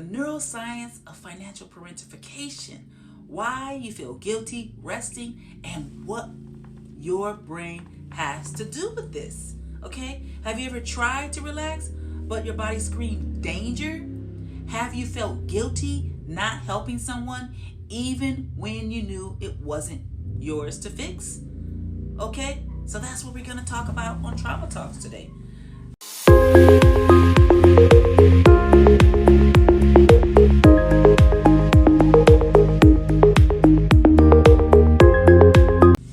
the neuroscience of financial parentification, why you feel guilty resting, and what your brain has to do with this. Okay? Have you ever tried to relax, but your body screamed danger? Have you felt guilty not helping someone, even when you knew it wasn't yours to fix? Okay? So that's what we're going to talk about on Trauma Talks today.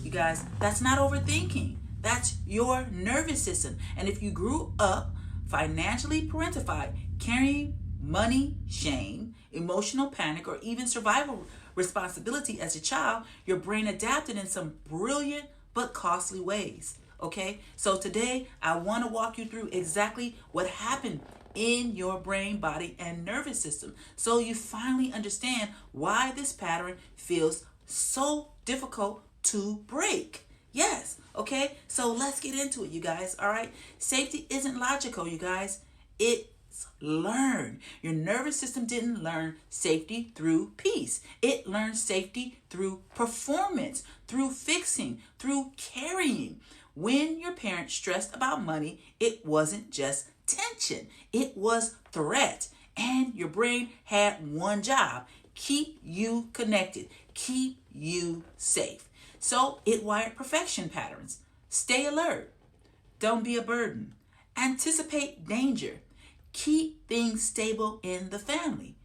You guys, that's not overthinking. That's your nervous system. And if you grew up financially parentified, carrying money, shame, emotional panic, or even survival responsibility as a child, your brain adapted in some brilliant but costly ways. Okay, so today I want to walk you through exactly what happened in your brain, body, and nervous system, so you finally understand why this pattern feels so difficult to break. Yes, okay, so let's get into it, you guys. All right, safety isn't logical, you guys. It's learned. Your nervous system didn't learn safety through peace. It learned safety through performance, through fixing, through carrying. When your parents stressed about money, it wasn't just tension, it was threat. And your brain had one job: keep you connected, keep you safe. So it wired perfection patterns. Stay alert. Don't be a burden. Anticipate danger. Keep things stable in the family.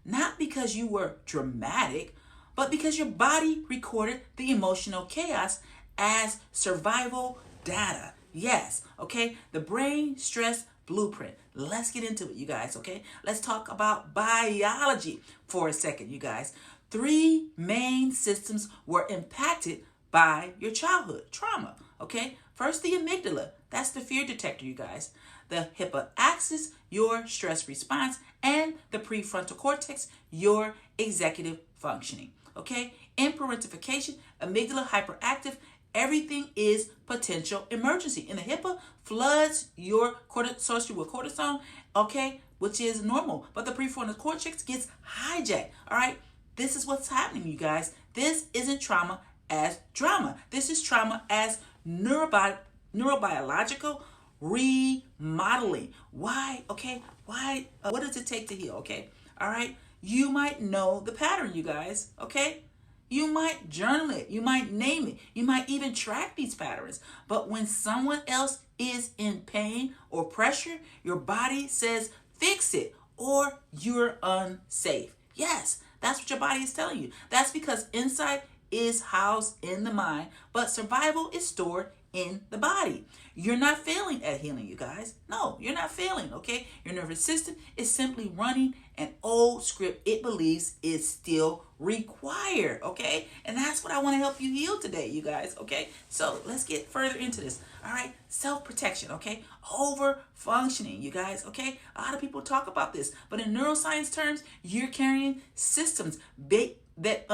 Not because you were dramatic, but because your body recorded the emotional chaos as survival data. Yes, okay? The brain stress blueprint. Let's get into it, you guys, okay? Let's talk about biology for a second, you guys. 3 main systems were impacted by your childhood trauma, okay? First, the amygdala. That's the fear detector, you guys. The hippocampus, your stress response, and the prefrontal cortex, your executive functioning, okay? In parentification, amygdala hyperactive, everything is potential emergency. In the hippo, floods your cortisol with cortisol, okay, which is normal. But the prefrontal cortex gets hijacked, all right? This is what's happening, you guys. This isn't trauma as drama. This is trauma as neurobiological remodeling. Why? Okay, why? What does it take to heal? Okay, all right? You might know the pattern, you guys, okay? You might journal it, you might name it, you might even track these patterns. But when someone else is in pain or pressure, your body says, fix it, or you're unsafe. Yes, that's what your body is telling you. That's because insight is housed in the mind, but survival is stored in the body. You're not failing at healing, you guys. No, you're not failing, okay? Your nervous system is simply running an old script it believes is still required, okay? And that's what I want to help you heal today, you guys, okay? So let's get further into this, all right? Self-protection, okay? Overfunctioning, you guys, okay? A lot of people talk about this, but in neuroscience terms, you're carrying systems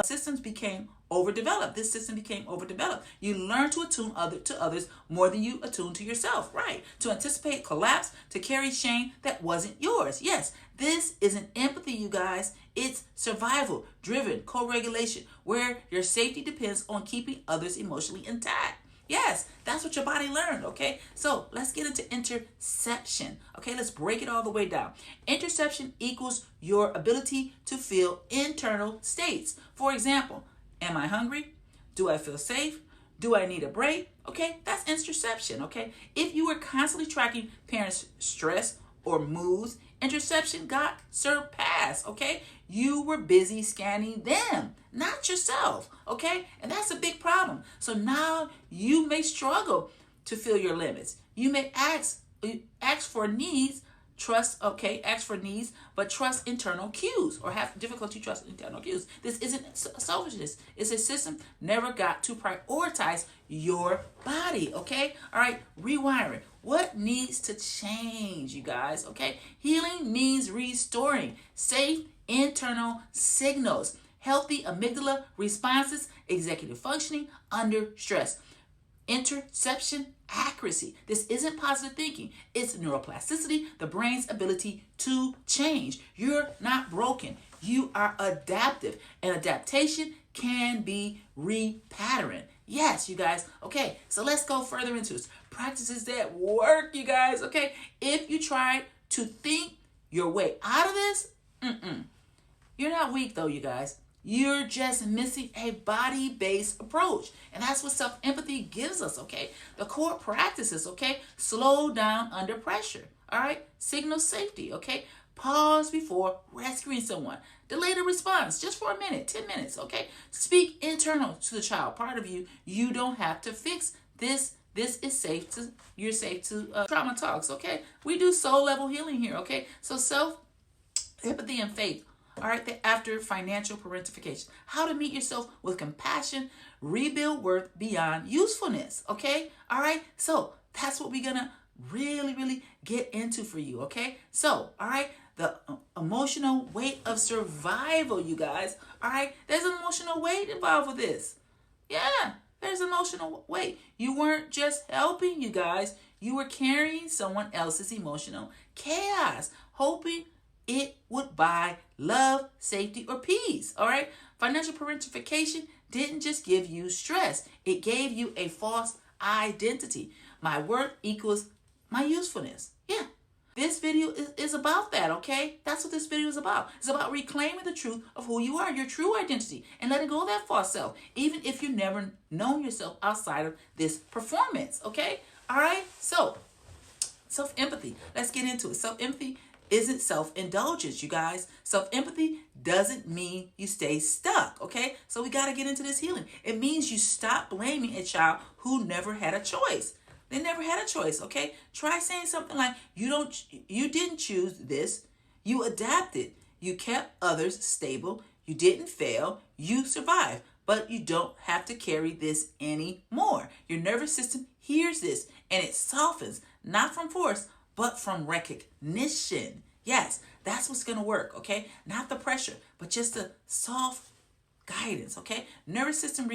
systems became overdeveloped. This system became overdeveloped. You learn to attune to others more than you attune to yourself, right? To anticipate collapse, to carry shame that wasn't yours. Yes, this isn't empathy, you guys. It's survival-driven co-regulation, where your safety depends on keeping others emotionally intact. Yes, that's what your body learned, okay? So let's get into interoception, okay? Let's break it all the way down. Interoception equals your ability to feel internal states. For example, am I hungry? Do I feel safe? Do I need a break? Okay, that's interoception, okay? If you were constantly tracking parents' stress or moods, interoception got surpassed, okay? You were busy scanning them, not yourself, okay? And that's a big problem. So now you may struggle to feel your limits. You may ask for needs, ask for needs, but trust internal cues, or have difficulty trusting internal cues. This isn't selfishness. It's a system never got to prioritize your body, okay? All right, rewiring. What needs to change, you guys, okay? Healing means restoring safe internal signals, healthy amygdala responses, executive functioning under stress. Interoception accuracy. This isn't positive thinking. It's neuroplasticity, the brain's ability to change. You're not broken. You are adaptive. And adaptation can be repatterned. Yes, you guys. Okay, so let's go further into this. Practices that work, you guys. Okay, if you try to think your way out of this, you're not weak though, you guys. You're just missing a body-based approach. And that's what self-empathy gives us, okay? The core practices, okay? Slow down under pressure, all right? Signal safety, okay? Pause before rescuing someone. Delay the response just for a minute, 10 minutes, okay? Speak internal to the child. Part of you, you don't have to fix this. This is safe to, you're safe to trauma talks, okay? We do soul level healing here, okay? So self-empathy and faith. All right, after financial parentification, how to meet yourself with compassion, rebuild worth beyond usefulness. Okay, all right, so that's what we're gonna really get into for you. Okay, so all right, the emotional weight of survival, you guys. All right, there's an emotional weight involved with this. Yeah, there's emotional weight. You weren't just helping, you guys. You were carrying someone else's emotional chaos, hoping it would buy love, safety, or peace. All right. Financial parentification didn't just give you stress. It gave you a false identity. My worth equals my usefulness. Yeah. This video is about that, okay? That's what this video is about. It's about reclaiming the truth of who you are, your true identity, and letting go of that false self, even if you never known yourself outside of this performance, okay? All right? So, self-empathy. Let's get into it. Self-empathy isn't self-indulgence, you guys. Self-empathy doesn't mean you stay stuck, okay? So we got to get into this healing. It means you stop blaming a child who never had a choice. They never had a choice, okay? Try saying something like, you didn't choose this. You adapted. You kept others stable. You didn't fail. You survived. But you don't have to carry this anymore. Your nervous system hears this and it softens, not from force, but from recognition. Yes, that's what's going to work, okay? Not the pressure, but just the soft guidance, okay? Nervous system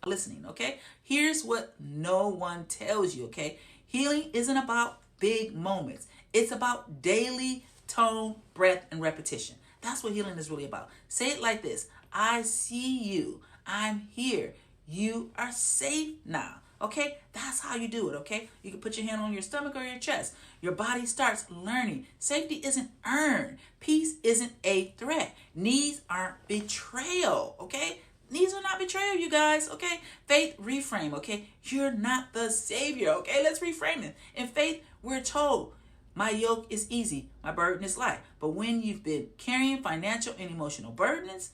listening, okay? Here's what no one tells you, okay? Healing isn't about big moments. It's about daily tone, breath, and repetition. That's what healing is really about. Say it like this. I see you. I'm here. You are safe now. Okay, that's how you do it, okay? You can put your hand on your stomach or your chest. Your body starts learning. Safety isn't earned. Peace isn't a threat. Needs aren't betrayal, okay? Needs are not betrayal, you guys, okay? Faith, reframe, okay? You're not the savior, okay? Let's reframe it. In faith, we're told, my yoke is easy, my burden is light. But when you've been carrying financial and emotional burdens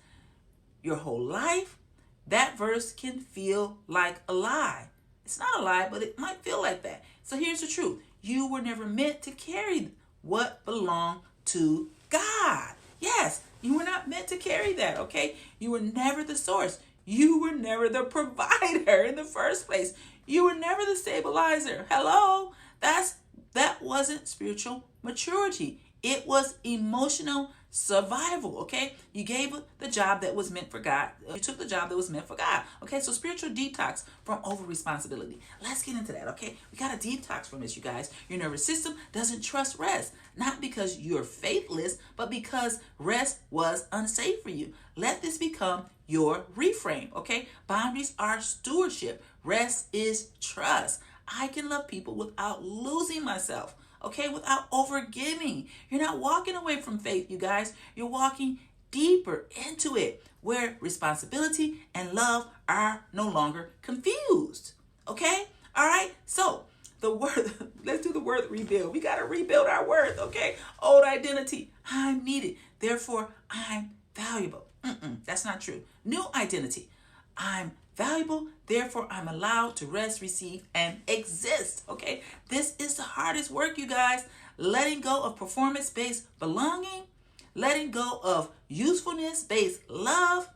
your whole life, that verse can feel like a lie. It's not a lie, but it might feel like that. So here's the truth. You were never meant to carry what belonged to God. Yes, you were not meant to carry that, okay? You were never the source. You were never the provider in the first place. You were never the stabilizer. Hello? That wasn't spiritual maturity. It was emotional survival, okay? You gave the job that was meant for God. You took the job that was meant for God, okay? So spiritual detox from over-responsibility. Let's get into that, okay? We got to detox from this, you guys. Your nervous system doesn't trust rest, not because you're faithless, but because rest was unsafe for you. Let this become your reframe, okay? Boundaries are stewardship. Rest is trust. I can love people without losing myself. Okay, without overgiving. You're not walking away from faith, you guys. You're walking deeper into it, where responsibility and love are no longer confused. Okay? All right? So, the word, let's do the word rebuild. We got to rebuild our worth, okay? Old identity. I'm needed. Therefore, I'm valuable. That's not true. New identity. I'm valuable, therefore I'm allowed to rest, receive, and exist, okay? This is the hardest work, you guys. Letting go of performance-based belonging, letting go of usefulness-based love,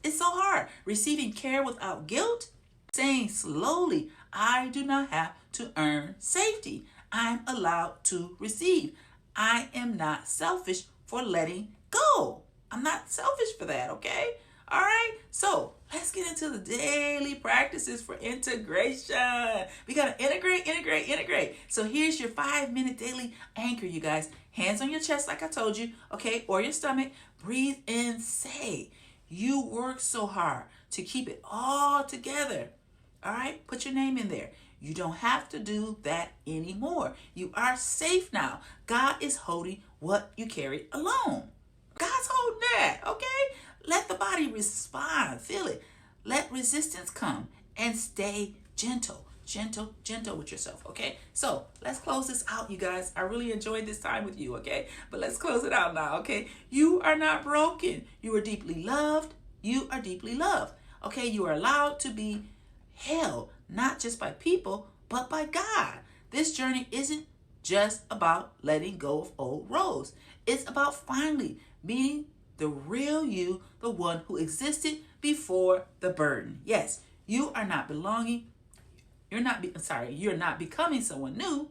it's so hard. Receiving care without guilt, saying slowly, I do not have to earn safety. I'm allowed to receive. I am not selfish for letting go. I'm not selfish for that, okay? All right, so let's get into the daily practices for integration. We got to integrate. So here's your 5-minute daily anchor, you guys. Hands on your chest, like I told you, okay, or your stomach. Breathe in, say, you work so hard to keep it all together. All right, put your name in there. You don't have to do that anymore. You are safe now. God is holding what you carried alone. God's holding that, okay? Let the body respond. Feel it. Let resistance come and stay gentle with yourself, okay? So let's close this out, you guys. I really enjoyed this time with you, okay? But let's close it out now, okay? You are not broken. You are deeply loved. You are deeply loved, okay? You are allowed to be held, not just by people, but by God. This journey isn't just about letting go of old roads. It's about finally meeting the real you, the one who existed before the burden. Yes, you are not belonging. You're not becoming someone new.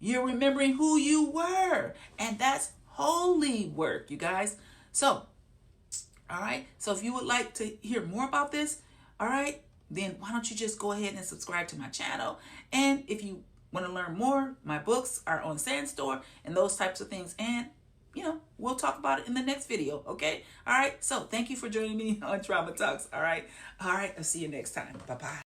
You're remembering who you were. And that's holy work, you guys. So, all right. So if you would like to hear more about this, all right, then why don't you just go ahead and subscribe to my channel. And if you want to learn more, my books are on Sandstore and those types of things. And, we'll talk about it in the next video, okay? All right, so thank you for joining me on Trauma Talks, all right? All right, I'll see you next time. Bye-bye.